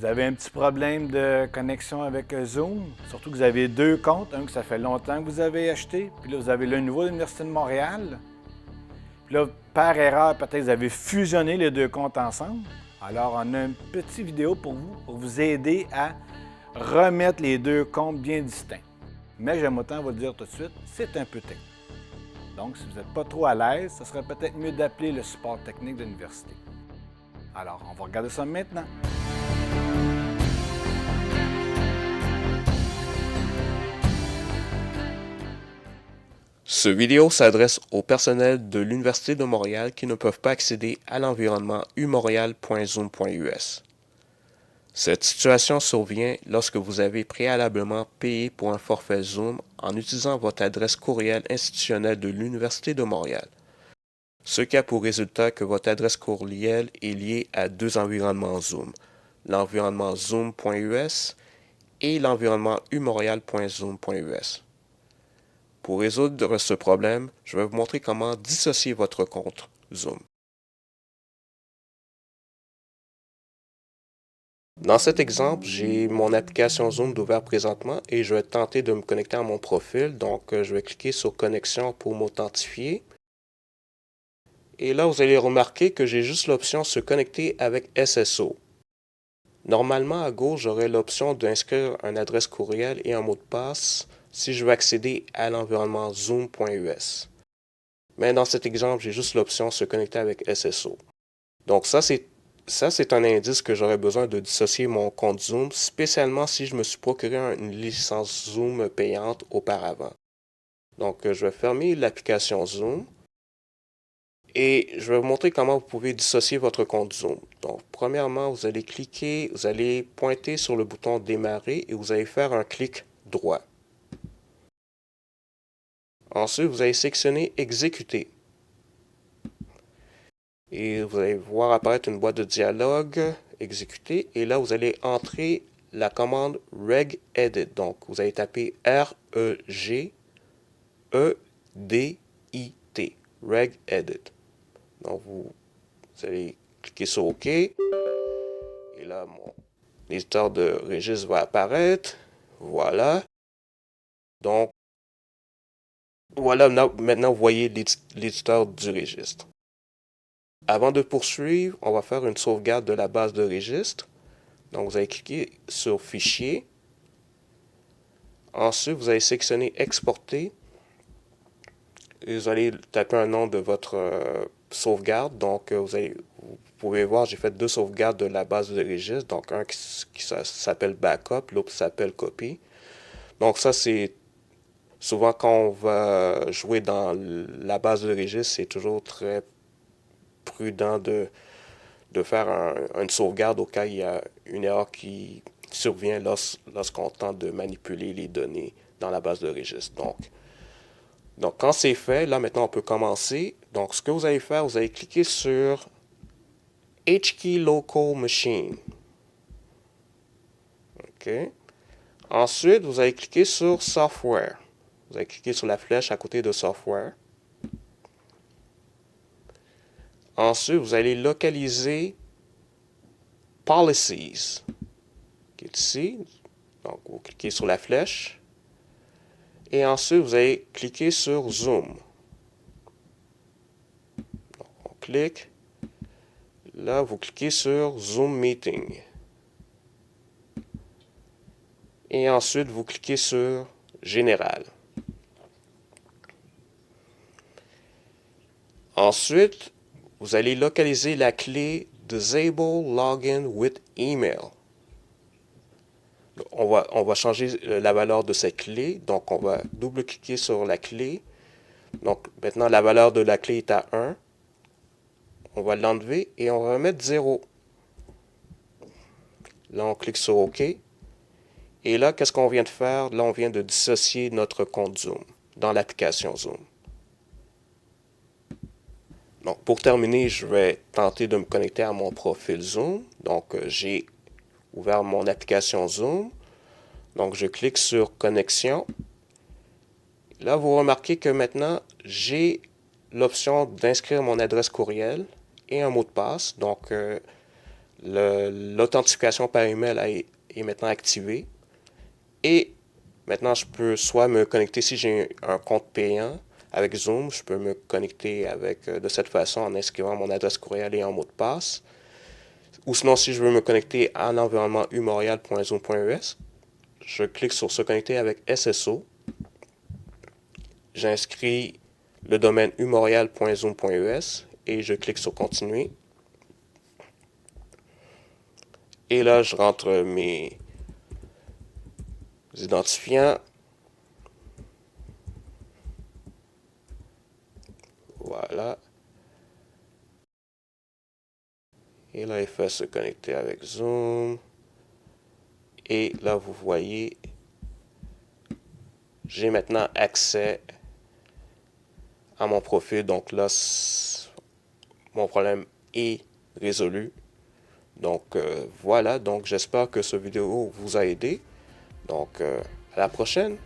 Vous avez un petit problème de connexion avec Zoom, surtout que vous avez deux comptes, un que ça fait longtemps que vous avez acheté, puis là vous avez le nouveau de l'Université de Montréal. Puis là, par erreur, peut-être vous avez fusionné les deux comptes ensemble. Alors, on a une petite vidéo pour vous aider à remettre les deux comptes bien distincts. Mais j'aime autant vous le dire tout de suite, c'est un peu technique. Donc, si vous n'êtes pas trop à l'aise, ce serait peut-être mieux d'appeler le support technique de l'université. Alors, on va regarder ça maintenant. Ce vidéo s'adresse au personnel de l'Université de Montréal qui ne peuvent pas accéder à l'environnement umontréal.zoom.us. Cette situation survient lorsque vous avez préalablement payé pour un forfait Zoom en utilisant votre adresse courriel institutionnelle de l'Université de Montréal. Ce qui a pour résultat que votre adresse courriel est liée à deux environnements Zoom, l'environnement zoom.us et l'environnement umontréal.zoom.us. Pour résoudre ce problème, je vais vous montrer comment dissocier votre compte Zoom. Dans cet exemple, j'ai mon application Zoom d'ouvert présentement et je vais tenter de me connecter à mon profil. Donc, je vais cliquer sur Connexion pour m'authentifier. Et là, vous allez remarquer que j'ai juste l'option Se connecter avec SSO. Normalement, à gauche, j'aurai l'option d'inscrire une adresse courriel et un mot de passe si je veux accéder à l'environnement zoom.us. Mais dans cet exemple, j'ai juste l'option Se connecter avec SSO. Donc ça, c'est un indice que j'aurais besoin de dissocier mon compte Zoom, spécialement si je me suis procuré une licence Zoom payante auparavant. Donc, je vais fermer l'application Zoom et je vais vous montrer comment vous pouvez dissocier votre compte Zoom. Donc, premièrement, vous allez pointer sur le bouton Démarrer et vous allez faire un clic droit. Ensuite, vous allez sélectionner Exécuter. Et vous allez voir apparaître une boîte de dialogue, exécuter, et là vous allez entrer la commande regedit. Donc vous allez taper R-E-G-E-D-I-T, regedit. Donc vous allez cliquer sur OK, et là mon éditeur de registre va apparaître. Voilà. Donc voilà, maintenant vous voyez l'éditeur du registre. Avant de poursuivre, on va faire une sauvegarde de la base de registre. Donc, vous allez cliquer sur Fichier. Ensuite, vous allez sélectionner Exporter. Et vous allez taper un nom de votre sauvegarde. Donc, vous pouvez voir, j'ai fait deux sauvegardes de la base de registre. Donc, un qui s'appelle Backup, l'autre s'appelle Copy. Donc, ça, c'est souvent quand on va jouer dans la base de registre, c'est toujours très prudent de faire une sauvegarde au cas où il y a une erreur qui survient lorsqu'on tente de manipuler les données dans la base de registre. Donc quand c'est fait, là maintenant on peut commencer. Donc ce que vous allez faire, vous allez cliquer sur HKey Local Machine. OK. Ensuite, vous allez cliquer sur Software. Vous allez cliquer sur la flèche à côté de Software. Ensuite, vous allez localiser Policies, qui est ici. Donc, vous cliquez sur la flèche. Et ensuite, vous allez cliquer sur Zoom. Donc, on clique. Là, vous cliquez sur Zoom Meeting. Et ensuite, vous cliquez sur Général. Ensuite, vous allez localiser la clé Disable Login with Email. On va changer la valeur de cette clé. Donc, on va double-cliquer sur la clé. Donc, maintenant, la valeur de la clé est à 1. On va l'enlever et on va mettre 0. Là, on clique sur OK. Et là, qu'est-ce qu'on vient de faire? Là, on vient de dissocier notre compte Zoom dans l'application Zoom. Donc, pour terminer, je vais tenter de me connecter à mon profil Zoom. Donc, j'ai ouvert mon application Zoom. Donc, je clique sur Connexion. Là, vous remarquez que maintenant, j'ai l'option d'inscrire mon adresse courriel et un mot de passe. Donc, L'authentification par email est maintenant activée. Et maintenant, je peux soit me connecter, si j'ai un compte payant avec Zoom, je peux me connecter de cette façon en inscrivant mon adresse courriel et en mot de passe. Ou sinon, si je veux me connecter en environnement umontréal.zoom.es, je clique sur se connecter avec SSO. J'inscris le domaine umontréal.zoom.es et je clique sur continuer. Et là, je rentre mes identifiants. Voilà. Et là, il fait se connecter avec Zoom. Et là, vous voyez, j'ai maintenant accès à mon profil. Donc là, mon problème est résolu. Donc voilà, donc j'espère que cette vidéo vous a aidé. Donc à la prochaine.